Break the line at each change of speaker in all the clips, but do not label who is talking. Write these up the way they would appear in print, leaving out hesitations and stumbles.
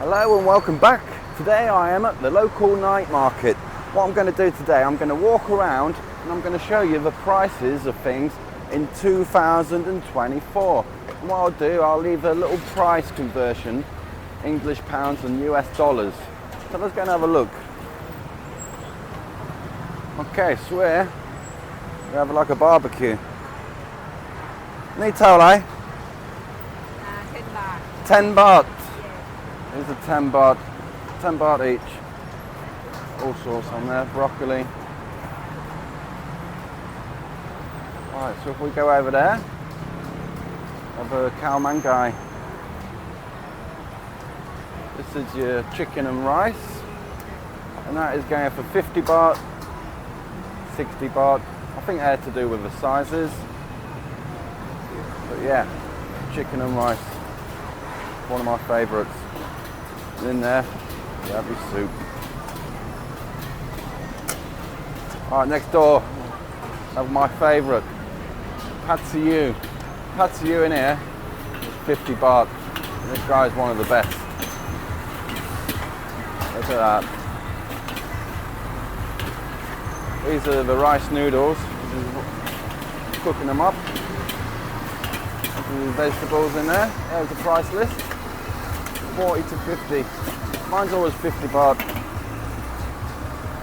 Hello and welcome back. Today I am at the local night market. What I'm going to do today, I'm going to walk around and I'm going to show you the prices of things in 2024. And what I'll do, I'll leave a little price conversion, English pounds and US dollars. So let's go and have a look. Okay, so here we have like a barbecue. Need towel, eh?
10 baht.
10 baht.
Yes.
Here's a 10 baht. 10 baht each. All sorts on there, broccoli. Right, so if we go over there, have a cow mangai. This is your chicken and rice, and that is going for 50 baht, 60 baht. I think they're to do with the sizes. But yeah, chicken and rice, one of my favourites. And in there, you have your soup. Alright, next door, have my favourite, pad see ew. Pad see ew in here is 50 baht. And this guy is one of the best. Look at that. These are the rice noodles. Cooking them up. The vegetables in there. There's the price list. 40 to 50. Mine's always 50 baht.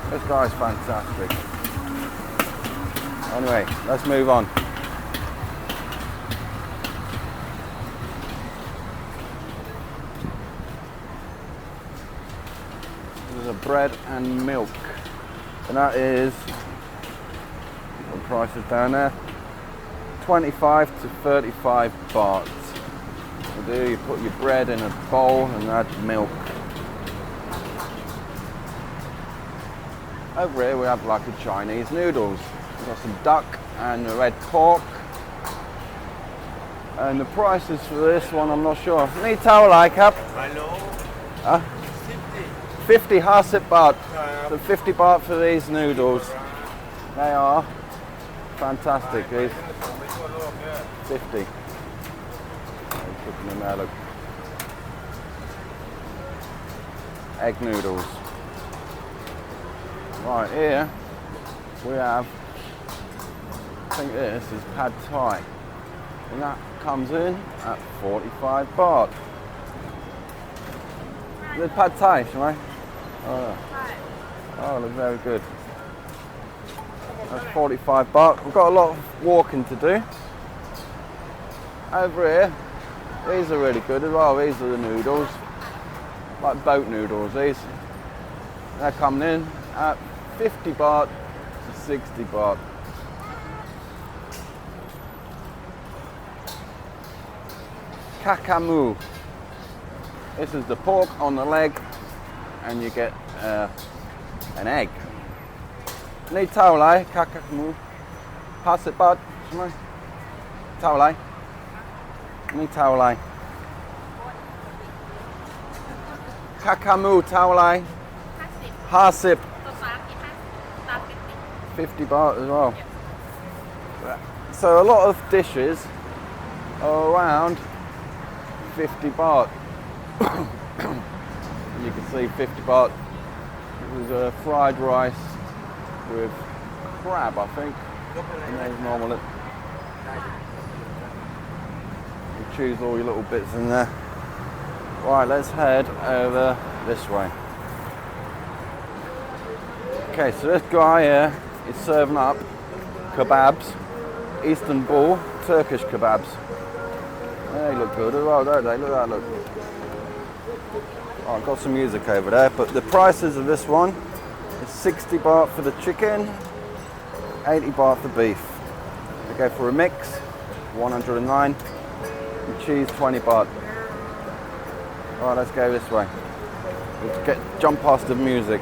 This guy's fantastic. Anyway, let's move on. There's a bread and milk. And that is, the price is down there, 25 to 35 baht. You put your bread in a bowl and add milk. Over here we have like a Chinese noodles. We've got some duck and a red pork. And the prices for this one, I'm not sure. Need towel like up? Huh? 50 hasip baht. So 50 baht for these noodles. They are fantastic. These 50. Cooking them there, look. Egg noodles. Right here we have, I think this is pad thai, and that comes in at 45 baht. The pad thai, shall I? Oh, look, very good. That's 45 baht. We've got a lot of walking to do. Over here, these are really good as well. These are the noodles, like boat noodles. These, they're coming in at 50 baht to 60 baht. Kakamu. This is the pork on the leg, and you get an egg. Need towel, eh? Kakamu. Pass it, bud. Towel, eh? Need towel, eh? Kakamu, towel, eh? Hasip. 50 baht as well. So a lot of dishes are around 50 baht. You can see 50 baht. There's a fried rice with crab, I think. And there's normal. You choose all your little bits in there. Right, let's head over this way. Okay, so this guy here is serving up kebabs, Istanbul Turkish kebabs. They look good as well, don't they? Look at that, look. Oh, I've got some music over there, but the prices of this one is 60 baht for the chicken, 80 baht for beef. They go for a mix, 109, and cheese 20 baht. Alright, let's go this way. Let's jump past the music.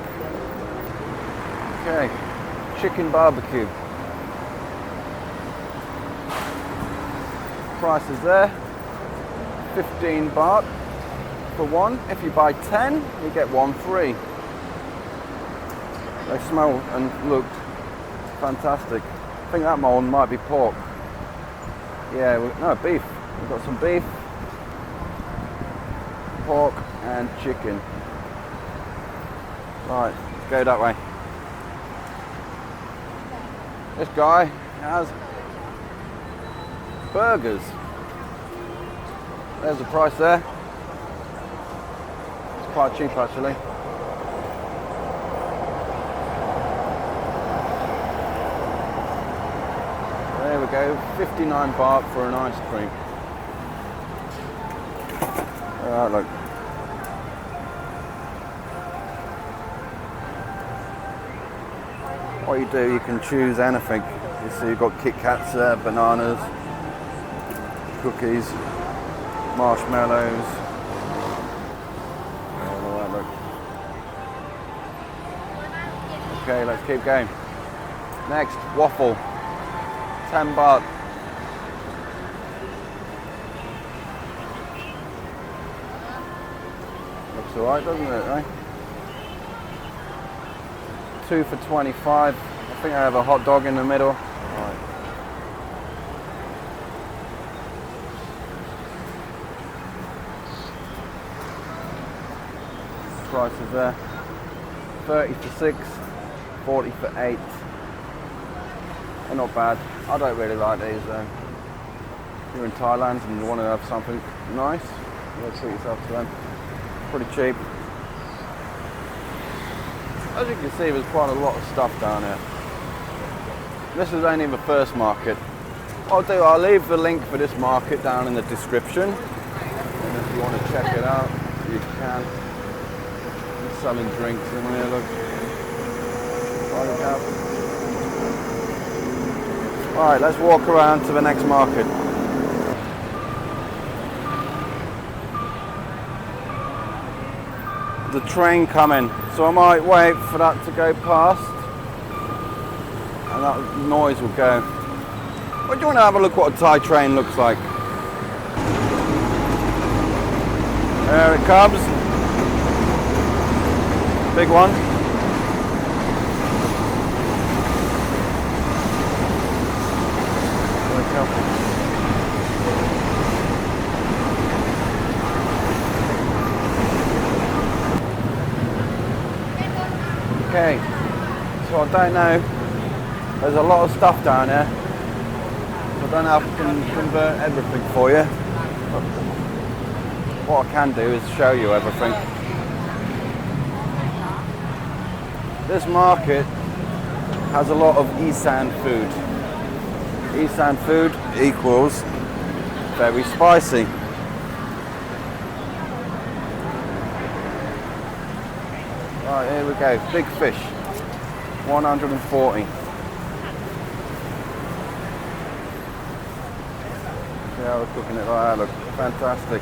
Okay, chicken barbecue. Price is there, 15 baht for one. If you buy 10, you get one free. They smell and look fantastic. I think that one might be pork. Yeah, no, beef. We've got some beef, pork, and chicken. Right, let's go that way. This guy has burgers. There's the price there. It's quite cheap actually. There we go, 59 baht for an ice cream. Look. What you do, you can choose anything. You see you've got Kit Kats there, bananas, cookies, marshmallows. Look. Okay, let's keep going. Next, waffle. 10 baht. Looks alright, doesn't it, eh? 2 for 25. I think I have a hot dog in the middle. Right. Prices there. 30 for 6, 40 for 8. They're not bad. I don't really like these though. If you're in Thailand and you want to have something nice, you'll treat yourself to them. Pretty cheap. As you can see, there's quite a lot of stuff down here. This is only the first market. What I'll leave the link for this market down in the description. And if you want to check it out, you can. They're selling drinks in here, look. Alright, let's walk around to the next market. The train coming, so I might wait for that to go past and that noise will go. But do you want to have a look what a Thai train looks like? There it comes. Big one. Okay, so I don't know, there's a lot of stuff down here. I don't know if I can convert everything for you. But what I can do is show you everything. This market has a lot of Isan food. Isan food equals very spicy. Right, here we go. Big fish. 140. See how we're cooking it like that. Look, fantastic.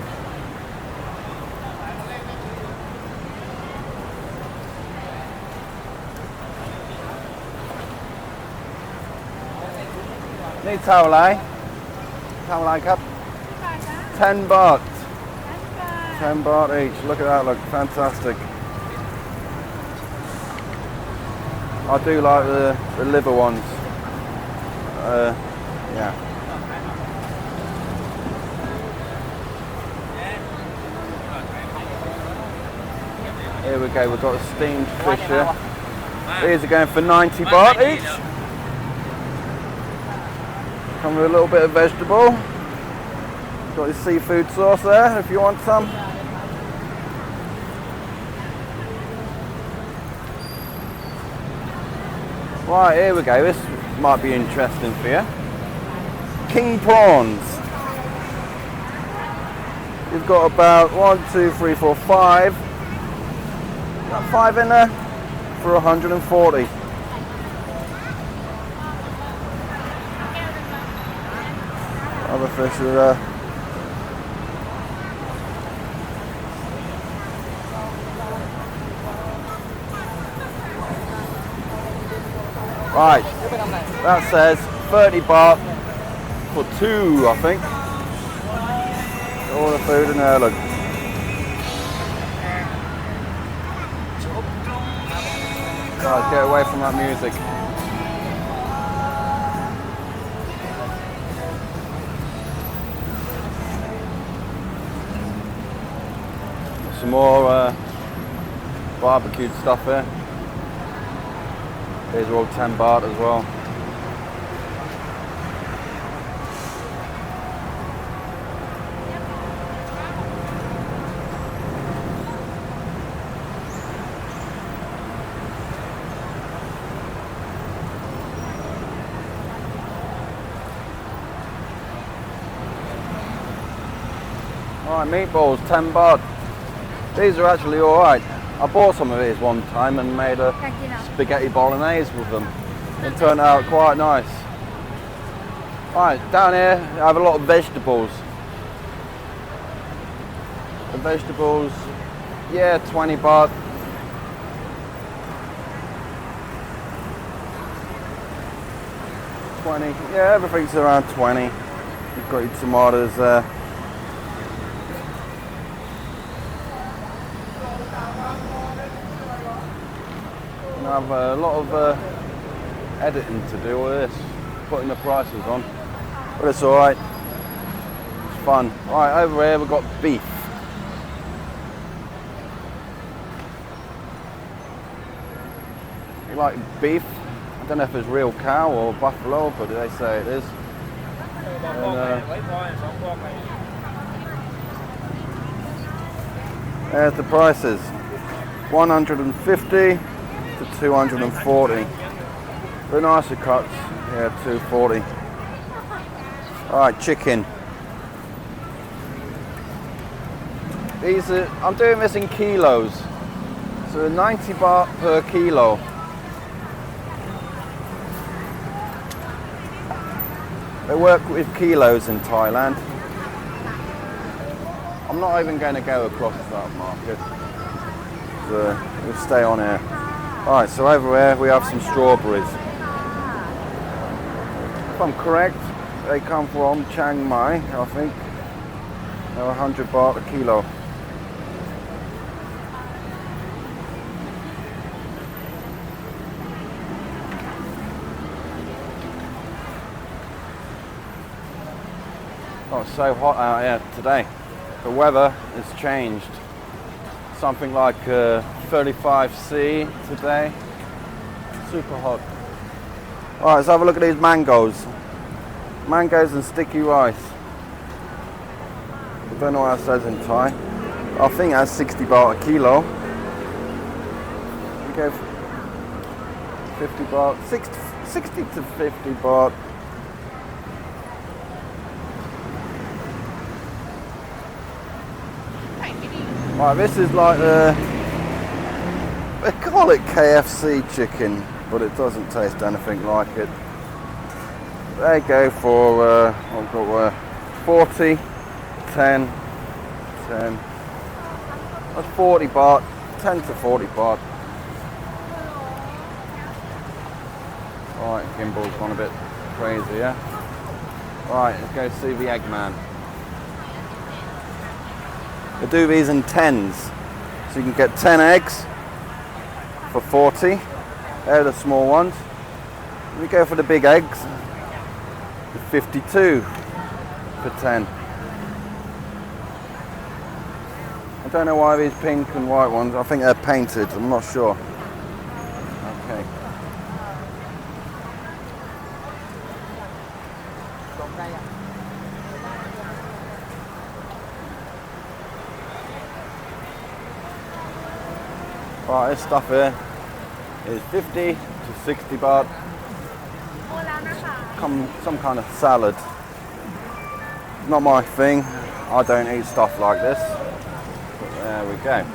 Need towel, eh? Towel, eh, cup? 10 baht. 10 baht each. Look at that. Look, fantastic. I do like the liver ones. Yeah. Here we go, we've got a steamed fish here. These are going for 90 baht each. Come with a little bit of vegetable. Got your seafood sauce there if you want some. Right, here we go. This might be interesting for you. King prawns. You've got about 1, 2, 3, 4, 5. Got 5 in there for 140. Other fish are there. Right, that says 30 baht for 2, I think. All the food in there, look. Right, get away from that music. some more barbecued stuff here. These are all 10 baht as well. Alright, meatballs, 10 baht. These are actually alright. I bought some of these one time and made a spaghetti bolognese with them. It turned out quite nice. Alright, down here I have a lot of vegetables. The vegetables, yeah, 20 baht. Yeah, everything's around 20. You've got your tomatoes there. I have a lot of editing to do with this, putting the prices on, but it's alright, it's fun. Alright, over here we've got beef. You like beef? I don't know if it's real cow or buffalo, but they say it is. And, there's the prices, 150 to 240. The nicer cuts, yeah, 240. Alright, chicken. These are, I'm doing this in kilos. So 90 baht per kilo. They work with kilos in Thailand. I'm not even going to go across that market. So we'll stay on here. Alright, so over here we have some strawberries. If I'm correct, they come from Chiang Mai, I think. They're 100 baht a kilo. Oh, it's so hot out here today. The weather has changed. Something like 35°C today. Super hot. Alright, let's have a look at these mangoes. Mangoes and sticky rice. I don't know what that says in Thai. I think that's 60 baht a kilo. We go 50 baht, 60 to 50 baht. Right, this is like they call it KFC chicken, but it doesn't taste anything like it. They go for 40, 10, 10. That's 40 baht, 10 to 40 baht. Right, gimbal's gone a bit crazy, yeah? Right, let's go see the Eggman. They do these in 10s, so you can get 10 eggs for 40. They're the small ones. We go for the big eggs, 52 for 10. I don't know why these pink and white ones, I think they're painted, I'm not sure. Okay. Right, this stuff here is 50 to 60 baht. Some kind of salad. Not my thing. I don't eat stuff like this. But there we go.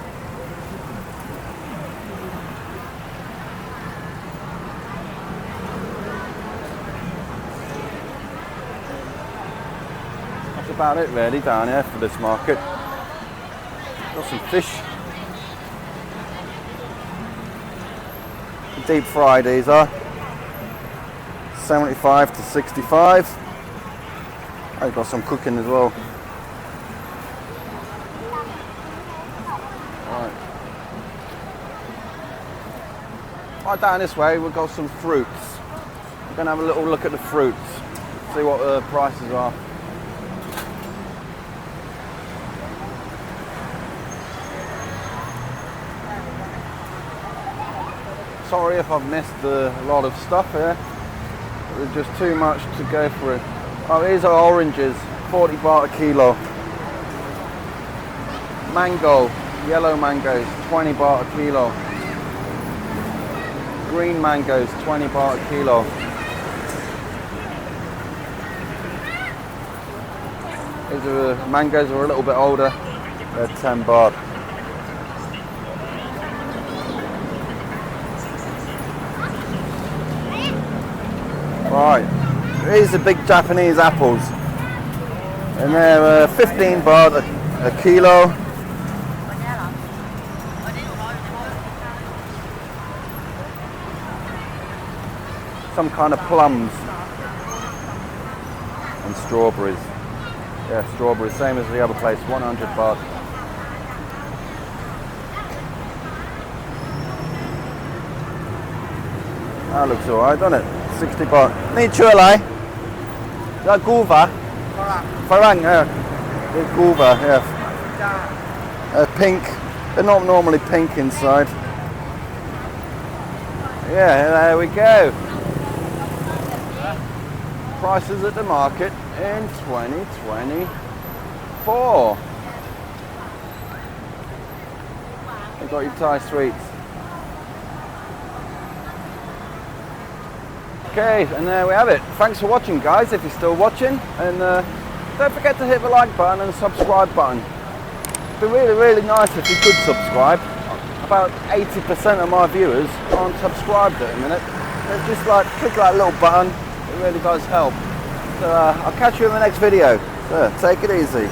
That's about it really down here for this market. Got some fish. Deep fried these are 75 to 65. I've got some cooking as well. Right, down this way we've got some fruits. We're going to have a little look at the fruits, see what the prices are. sorry if I've missed a lot of stuff here. There's just too much to go through. Oh, here's our oranges, 40 baht a kilo. Mango, yellow mangoes, 20 baht a kilo. Green mangoes, 20 baht a kilo. These are, mangoes are a little bit older, they're 10 baht. Right, these are big Japanese apples, and they're 15 baht a kilo. Some kind of plums and strawberries. Yeah, strawberries, same as the other place, 100 baht. That looks alright, doesn't it? 60 baht. นี่ชื่ออะไร That guava? Farang, yeah. The guava, yeah. Pink. They're not normally pink inside. Yeah, there we go. Prices at the market in 2024. You've got your Thai sweets. Okay, and there we have it. Thanks for watching, guys, if you're still watching, and don't forget to hit the like button and the subscribe button. It'd be really, really nice if you could subscribe. About 80% of my viewers aren't subscribed at the minute. So just like click that little button, it really does help. So I'll catch you in the next video. So take it easy.